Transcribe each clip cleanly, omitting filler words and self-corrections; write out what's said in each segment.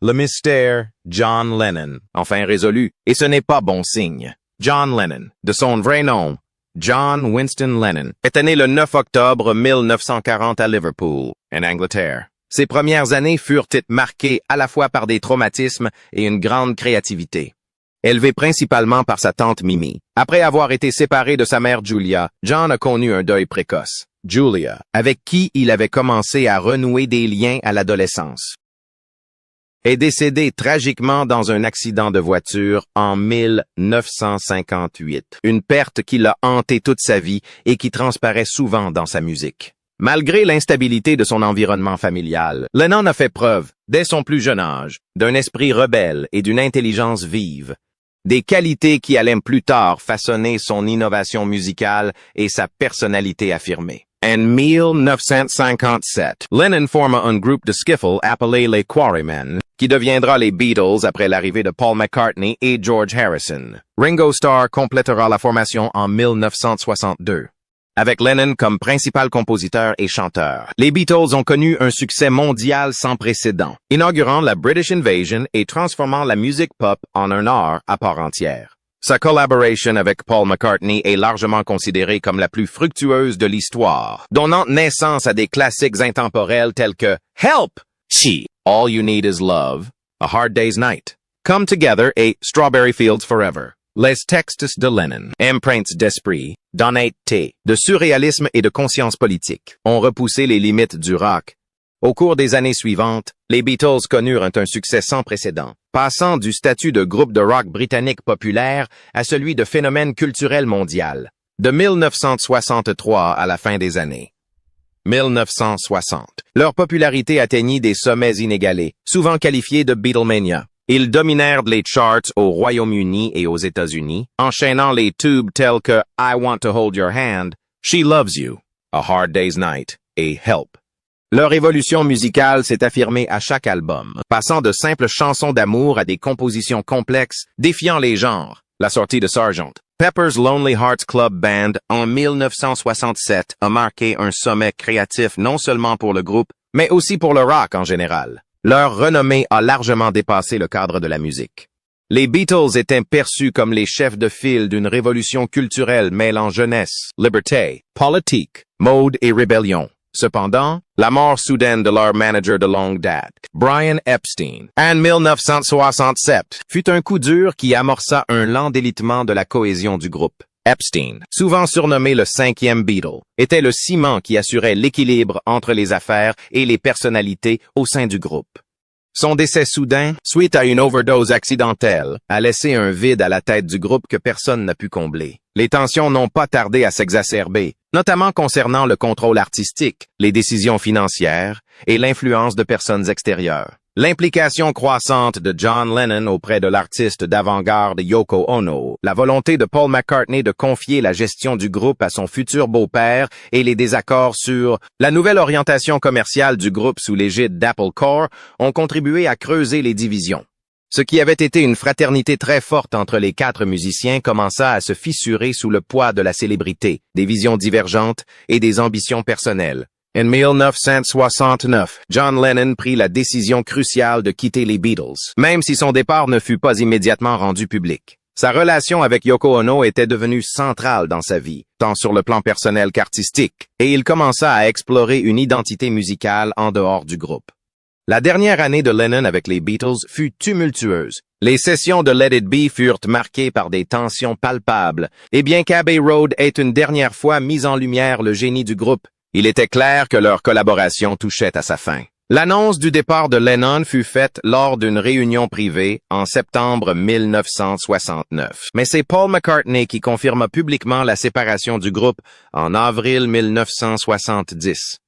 Le mystère John Lennon, enfin résolu, et ce n'est pas bon signe. John Lennon, de son vrai nom, John Winston Lennon, est né le 9 octobre 1940 à Liverpool, en Angleterre. Ses premières années furent marquées à la fois par des traumatismes et une grande créativité. Élevé principalement par sa tante Mimi. Après avoir été séparé de sa mère Julia, John a connu un deuil précoce. Julia, avec qui il avait commencé à renouer des liens à l'adolescence, est décédé tragiquement dans un accident de voiture en 1958. Une perte qui l'a hanté toute sa vie et qui transparaît souvent dans sa musique. Malgré l'instabilité de son environnement familial, Lennon a fait preuve, dès son plus jeune âge, d'un esprit rebelle et d'une intelligence vive. Des qualités qui allaient plus tard façonner son innovation musicale et sa personnalité affirmée. En 1957, Lennon forma un groupe de skiffle appelé les Quarrymen, qui deviendra les Beatles après l'arrivée de Paul McCartney et George Harrison. Ringo Starr complétera la formation en 1962. Avec Lennon comme principal compositeur et chanteur, les Beatles ont connu un succès mondial sans précédent, inaugurant la British Invasion et transformant la musique pop en un art à part entière. Sa collaboration avec Paul McCartney est largement considérée comme la plus fructueuse de l'histoire, donnant naissance à des classiques intemporels tels que Help! She, All You Need Is Love, A Hard Day's Night, Come Together et Strawberry Fields Forever. Les textes de Lennon, empreintes d'esprit, d'honnêteté, de surréalisme et de conscience politique, ont repoussé les limites du rock. Au cours des années suivantes, les Beatles connurent un succès sans précédent, passant du statut de groupe de rock britannique populaire à celui de phénomène culturel mondial, de 1963 à la fin des années 1960. Leur popularité atteignit des sommets inégalés, souvent qualifiés de Beatlemania. Ils dominèrent les charts au Royaume-Uni et aux États-Unis, enchaînant les tubes tels que I Want to Hold Your Hand, She Loves You, A Hard Day's Night et Help. Leur évolution musicale s'est affirmée à chaque album, passant de simples chansons d'amour à des compositions complexes, défiant les genres. La sortie de Sgt. Pepper's Lonely Hearts Club Band en 1967 a marqué un sommet créatif non seulement pour le groupe, mais aussi pour le rock en général. Leur renommée a largement dépassé le cadre de la musique. Les Beatles étaient perçus comme les chefs de file d'une révolution culturelle mêlant jeunesse, liberté, politique, mode et rébellion. Cependant, la mort soudaine de leur manager de longue date, Brian Epstein, en 1967, fut un coup dur qui amorça un lent délitement de la cohésion du groupe. Epstein, souvent surnommé le cinquième Beatle, était le ciment qui assurait l'équilibre entre les affaires et les personnalités au sein du groupe. Son décès soudain, suite à une overdose accidentelle, a laissé un vide à la tête du groupe que personne n'a pu combler. Les tensions n'ont pas tardé à s'exacerber, notamment concernant le contrôle artistique, les décisions financières et l'influence de personnes extérieures. L'implication croissante de John Lennon auprès de l'artiste d'avant-garde Yoko Ono, la volonté de Paul McCartney de confier la gestion du groupe à son futur beau-père et les désaccords sur la nouvelle orientation commerciale du groupe sous l'égide d'Apple Corps ont contribué à creuser les divisions. Ce qui avait été une fraternité très forte entre les quatre musiciens commença à se fissurer sous le poids de la célébrité, des visions divergentes et des ambitions personnelles. En 1969, John Lennon prit la décision cruciale de quitter les Beatles, même si son départ ne fut pas immédiatement rendu public. Sa relation avec Yoko Ono était devenue centrale dans sa vie, tant sur le plan personnel qu'artistique, et il commença à explorer une identité musicale en dehors du groupe. La dernière année de Lennon avec les Beatles fut tumultueuse. Les sessions de Let It Be furent marquées par des tensions palpables, et bien qu'Abbey Road ait une dernière fois mis en lumière le génie du groupe, il était clair que leur collaboration touchait à sa fin. L'annonce du départ de Lennon fut faite lors d'une réunion privée en septembre 1969. Mais c'est Paul McCartney qui confirma publiquement la séparation du groupe en avril 1970.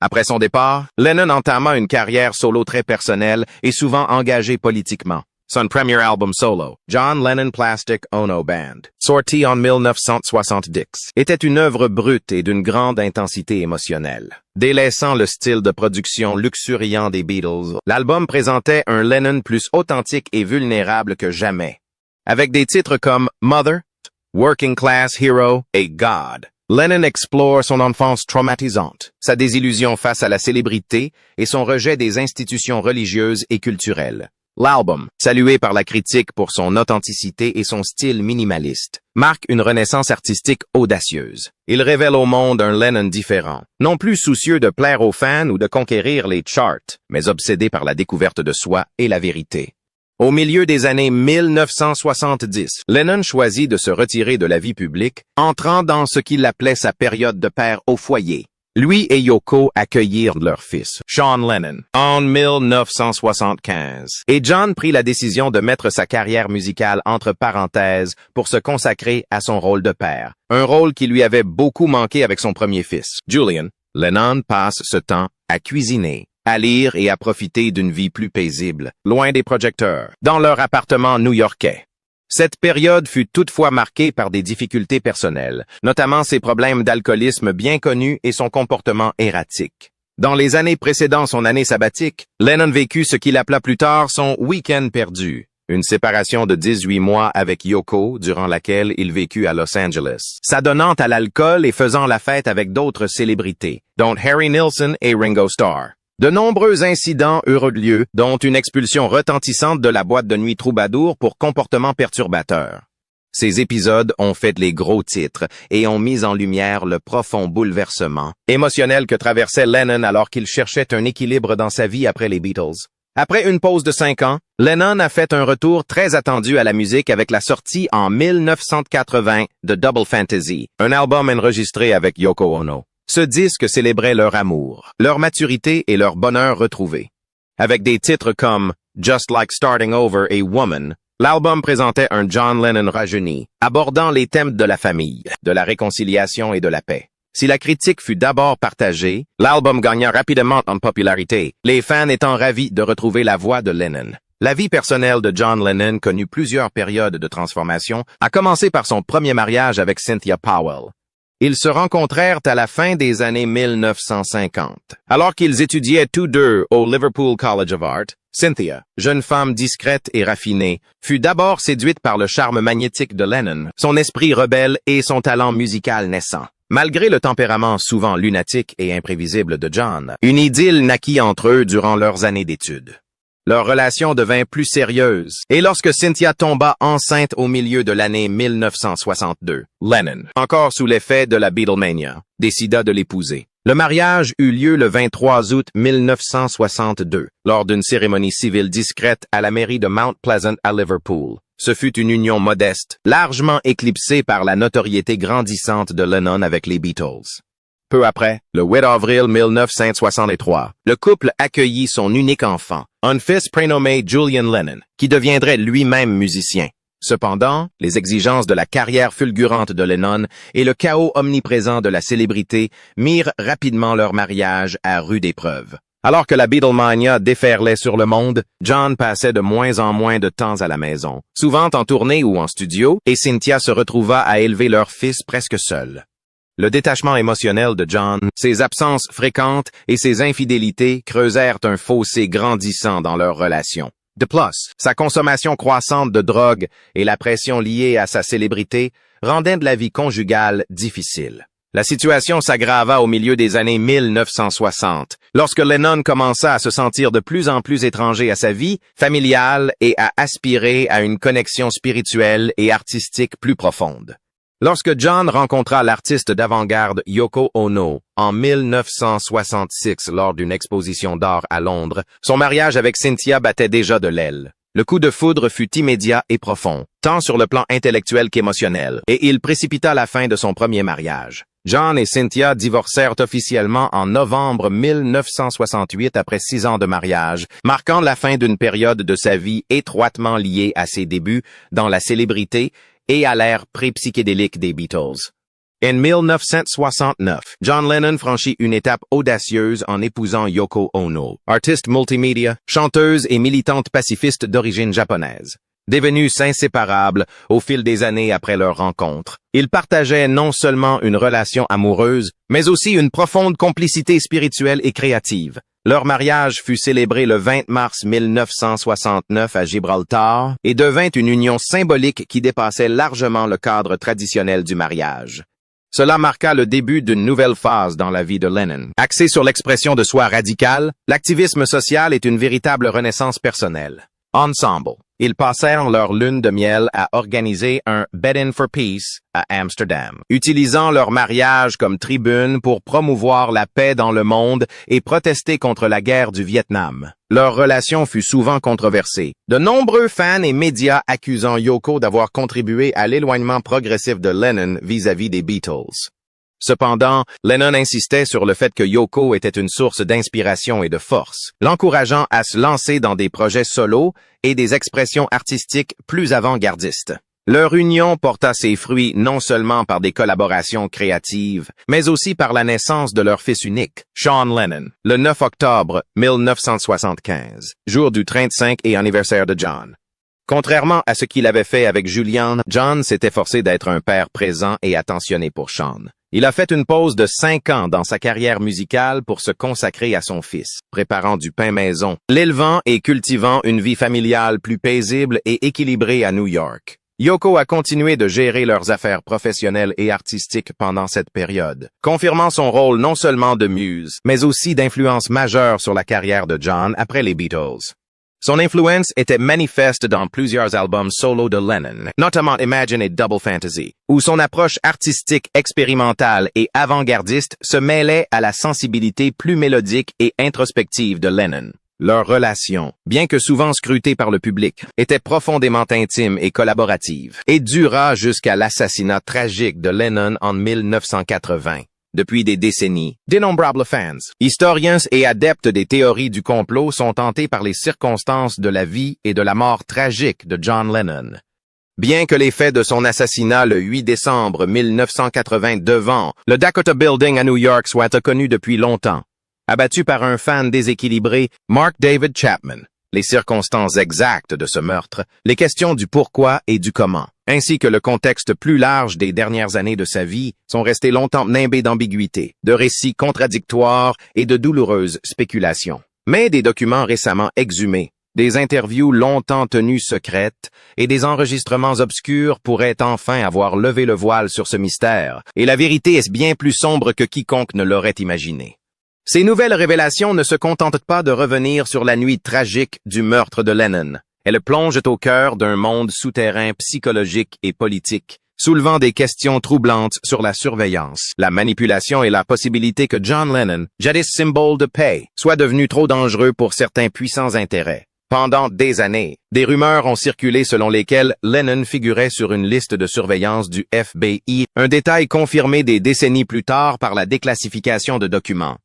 Après son départ, Lennon entama une carrière solo très personnelle et souvent engagée politiquement. Son premier album solo, John Lennon Plastic Ono Band, sorti en 1970, était une œuvre brute et d'une grande intensité émotionnelle. Délaissant le style de production luxuriant des Beatles, l'album présentait un Lennon plus authentique et vulnérable que jamais. Avec des titres comme Mother, Working Class Hero et God, Lennon explore son enfance traumatisante, sa désillusion face à la célébrité et son rejet des institutions religieuses et culturelles. L'album, salué par la critique pour son authenticité et son style minimaliste, marque une renaissance artistique audacieuse. Il révèle au monde un Lennon différent, non plus soucieux de plaire aux fans ou de conquérir les charts, mais obsédé par la découverte de soi et la vérité. Au milieu des années 1970, Lennon choisit de se retirer de la vie publique, entrant dans ce qu'il appelait sa période de père au foyer. Lui et Yoko accueillirent leur fils, Sean Lennon, en 1975. Et John prit la décision de mettre sa carrière musicale entre parenthèses pour se consacrer à son rôle de père. Un rôle qui lui avait beaucoup manqué avec son premier fils, Julian. Lennon passe ce temps à cuisiner, à lire et à profiter d'une vie plus paisible, loin des projecteurs, dans leur appartement new-yorkais. Cette période fut toutefois marquée par des difficultés personnelles, notamment ses problèmes d'alcoolisme bien connus et son comportement erratique. Dans les années précédant son année sabbatique, Lennon vécut ce qu'il appela plus tard son « week-end perdu », une séparation de 18 mois avec Yoko, durant laquelle il vécut à Los Angeles, s'adonnant à l'alcool et faisant la fête avec d'autres célébrités, dont Harry Nilsson et Ringo Starr. De nombreux incidents eurent lieu, dont une expulsion retentissante de la boîte de nuit Troubadour pour comportement perturbateur. Ces épisodes ont fait les gros titres et ont mis en lumière le profond bouleversement émotionnel que traversait Lennon alors qu'il cherchait un équilibre dans sa vie après les Beatles. Après une pause de 5 ans, Lennon a fait un retour très attendu à la musique avec la sortie en 1980 de Double Fantasy, un album enregistré avec Yoko Ono. Ce disque célébrait leur amour, leur maturité et leur bonheur retrouvé. Avec des titres comme Just Like Starting Over et Woman, l'album présentait un John Lennon rajeuni, abordant les thèmes de la famille, de la réconciliation et de la paix. Si la critique fut d'abord partagée, l'album gagna rapidement en popularité, les fans étant ravis de retrouver la voix de Lennon. La vie personnelle de John Lennon connut plusieurs périodes de transformation, à commencer par son premier mariage avec Cynthia Powell. Ils se rencontrèrent à la fin des années 1950. Alors qu'ils étudiaient tous deux au Liverpool College of Art, Cynthia, jeune femme discrète et raffinée, fut d'abord séduite par le charme magnétique de Lennon, son esprit rebelle et son talent musical naissant. Malgré le tempérament souvent lunatique et imprévisible de John, une idylle naquit entre eux durant leurs années d'études. Leur relation devint plus sérieuse, et lorsque Cynthia tomba enceinte au milieu de l'année 1962, Lennon, encore sous l'effet de la Beatlemania, décida de l'épouser. Le mariage eut lieu le 23 août 1962, lors d'une cérémonie civile discrète à la mairie de Mount Pleasant à Liverpool. Ce fut une union modeste, largement éclipsée par la notoriété grandissante de Lennon avec les Beatles. Peu après, le 8 avril 1963, le couple accueillit son unique enfant, un fils prénommé Julian Lennon, qui deviendrait lui-même musicien. Cependant, les exigences de la carrière fulgurante de Lennon et le chaos omniprésent de la célébrité mirent rapidement leur mariage à rude épreuve. Alors que la Beatlemania déferlait sur le monde, John passait de moins en moins de temps à la maison, souvent en tournée ou en studio, et Cynthia se retrouva à élever leur fils presque seule. Le détachement émotionnel de John, ses absences fréquentes et ses infidélités creusèrent un fossé grandissant dans leur relation. De plus, sa consommation croissante de drogue et la pression liée à sa célébrité rendaient de la vie conjugale difficile. La situation s'aggrava au milieu des années 1960, lorsque Lennon commença à se sentir de plus en plus étranger à sa vie familiale et à aspirer à une connexion spirituelle et artistique plus profonde. Lorsque John rencontra l'artiste d'avant-garde Yoko Ono en 1966 lors d'une exposition d'art à Londres, son mariage avec Cynthia battait déjà de l'aile. Le coup de foudre fut immédiat et profond, tant sur le plan intellectuel qu'émotionnel, et il précipita la fin de son premier mariage. John et Cynthia divorcèrent officiellement en novembre 1968 après 6 ans de mariage, marquant la fin d'une période de sa vie étroitement liée à ses débuts dans la célébrité et à l'ère pré-psychédélique des Beatles. En 1969, John Lennon franchit une étape audacieuse en épousant Yoko Ono, artiste multimédia, chanteuse et militante pacifiste d'origine japonaise. Devenus inséparables au fil des années après leur rencontre, ils partageaient non seulement une relation amoureuse, mais aussi une profonde complicité spirituelle et créative. Leur mariage fut célébré le 20 mars 1969 à Gibraltar et devint une union symbolique qui dépassait largement le cadre traditionnel du mariage. Cela marqua le début d'une nouvelle phase dans la vie de Lennon. Axé sur l'expression de soi radicale, l'activisme social est une véritable renaissance personnelle. Ensemble, ils passèrent leur lune de miel à organiser un Bed-in for Peace à Amsterdam, utilisant leur mariage comme tribune pour promouvoir la paix dans le monde et protester contre la guerre du Vietnam. Leur relation fut souvent controversée, de nombreux fans et médias accusant Yoko d'avoir contribué à l'éloignement progressif de Lennon vis-à-vis des Beatles. Cependant, Lennon insistait sur le fait que Yoko était une source d'inspiration et de force, l'encourageant à se lancer dans des projets solos et des expressions artistiques plus avant-gardistes. Leur union porta ses fruits non seulement par des collaborations créatives, mais aussi par la naissance de leur fils unique, Sean Lennon, le 9 octobre 1975, jour du 35e anniversaire de John. Contrairement à ce qu'il avait fait avec Julian, John s'était forcé d'être un père présent et attentionné pour Sean. Il a fait une pause de 5 ans dans sa carrière musicale pour se consacrer à son fils, préparant du pain maison, l'élevant et cultivant une vie familiale plus paisible et équilibrée à New York. Yoko a continué de gérer leurs affaires professionnelles et artistiques pendant cette période, confirmant son rôle non seulement de muse, mais aussi d'influence majeure sur la carrière de John après les Beatles. Son influence était manifeste dans plusieurs albums solo de Lennon, notamment Imagine et Double Fantasy, où son approche artistique expérimentale et avant-gardiste se mêlait à la sensibilité plus mélodique et introspective de Lennon. Leur relation, bien que souvent scrutée par le public, était profondément intime et collaborative, et dura jusqu'à l'assassinat tragique de Lennon en 1980. Depuis des décennies, d'innombrables fans, historiens et adeptes des théories du complot sont tentés par les circonstances de la vie et de la mort tragique de John Lennon. Bien que les faits de son assassinat le 8 décembre 1980 devant le Dakota Building à New York soient connus depuis longtemps, abattu par un fan déséquilibré, Mark David Chapman, les circonstances exactes de ce meurtre, les questions du pourquoi et du comment, ainsi que le contexte plus large des dernières années de sa vie, sont restés longtemps nimbés d'ambiguïté, de récits contradictoires et de douloureuses spéculations. Mais des documents récemment exhumés, des interviews longtemps tenues secrètes et des enregistrements obscurs pourraient enfin avoir levé le voile sur ce mystère, et la vérité est bien plus sombre que quiconque ne l'aurait imaginé. Ces nouvelles révélations ne se contentent pas de revenir sur la nuit tragique du meurtre de Lennon. Elles plongent au cœur d'un monde souterrain psychologique et politique, soulevant des questions troublantes sur la surveillance, la manipulation et la possibilité que John Lennon, jadis symbole de paix, soit devenu trop dangereux pour certains puissants intérêts. Pendant des années, des rumeurs ont circulé selon lesquelles Lennon figurait sur une liste de surveillance du FBI, un détail confirmé des décennies plus tard par la déclassification de documents.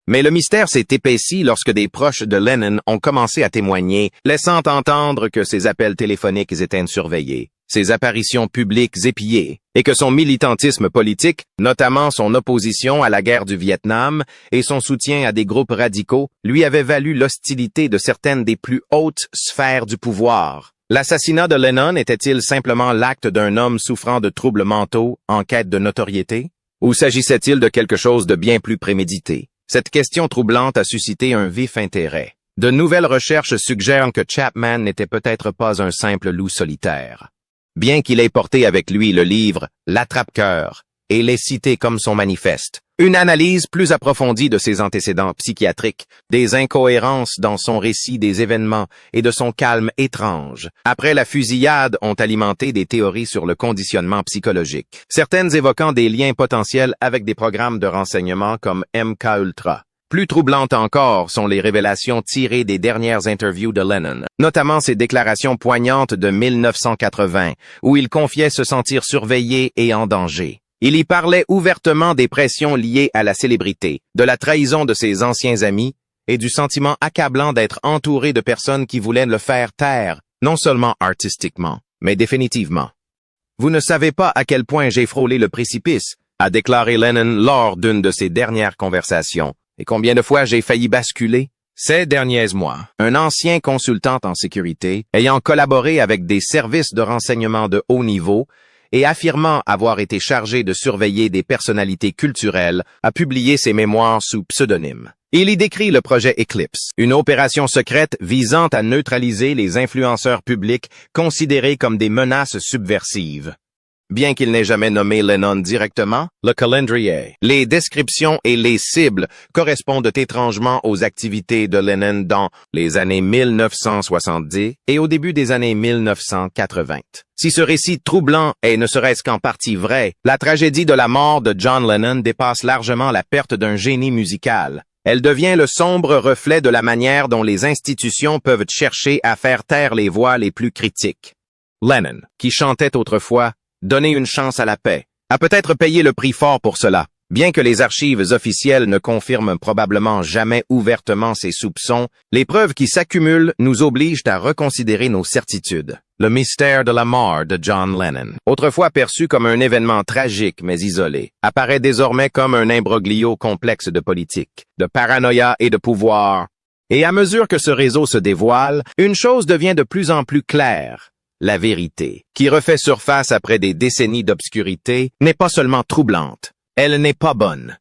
Mais le mystère s'est épaissi lorsque des proches de Lennon ont commencé à témoigner, laissant entendre que ses appels téléphoniques étaient surveillés, ses apparitions publiques épiées, et que son militantisme politique, notamment son opposition à la guerre du Vietnam et son soutien à des groupes radicaux, lui avait valu l'hostilité de certaines des plus hautes sphères du pouvoir. L'assassinat de Lennon était-il simplement l'acte d'un homme souffrant de troubles mentaux en quête de notoriété? Ou s'agissait-il de quelque chose de bien plus prémédité? Cette question troublante a suscité un vif intérêt. De nouvelles recherches suggèrent que Chapman n'était peut-être pas un simple loup solitaire. Bien qu'il ait porté avec lui le livre « L'attrape-cœur » et l'ait cité comme son manifeste, une analyse plus approfondie de ses antécédents psychiatriques, des incohérences dans son récit des événements et de son calme étrange, après la fusillade, ont alimenté des théories sur le conditionnement psychologique, certaines évoquant des liens potentiels avec des programmes de renseignement comme MKUltra. Plus troublantes encore sont les révélations tirées des dernières interviews de Lennon, notamment ses déclarations poignantes de 1980, où il confiait se sentir surveillé et en danger. Il y parlait ouvertement des pressions liées à la célébrité, de la trahison de ses anciens amis et du sentiment accablant d'être entouré de personnes qui voulaient le faire taire, non seulement artistiquement, mais définitivement. « Vous ne savez pas à quel point j'ai frôlé le précipice », a déclaré Lennon lors d'une de ses dernières conversations, et combien de fois j'ai failli basculer. Ces derniers mois, un ancien consultant en sécurité, ayant collaboré avec des services de renseignement de haut niveau, et affirmant avoir été chargé de surveiller des personnalités culturelles, a publié ses mémoires sous pseudonyme. Il y décrit le projet Eclipse, une opération secrète visant à neutraliser les influenceurs publics considérés comme des menaces subversives. bien qu'il n'ait jamais nommé Lennon directement, le calendrier. Les descriptions et les cibles correspondent étrangement aux activités de Lennon dans les années 1970 et au début des années 1980. Si ce récit troublant est ne serait-ce qu'en partie vrai, la tragédie de la mort de John Lennon dépasse largement la perte d'un génie musical. Elle devient le sombre reflet de la manière dont les institutions peuvent chercher à faire taire les voix les plus critiques. Lennon, qui chantait autrefois « Donner une chance à la paix », a peut-être payé le prix fort pour cela. Bien que les archives officielles ne confirment probablement jamais ouvertement ces soupçons, les preuves qui s'accumulent nous obligent à reconsidérer nos certitudes. Le mystère de la mort de John Lennon, autrefois perçu comme un événement tragique mais isolé, apparaît désormais comme un imbroglio complexe de politique, de paranoïa et de pouvoir. Et à mesure que ce réseau se dévoile, une chose devient de plus en plus claire. La vérité, qui refait surface après des décennies d'obscurité, n'est pas seulement troublante, elle n'est pas bonne.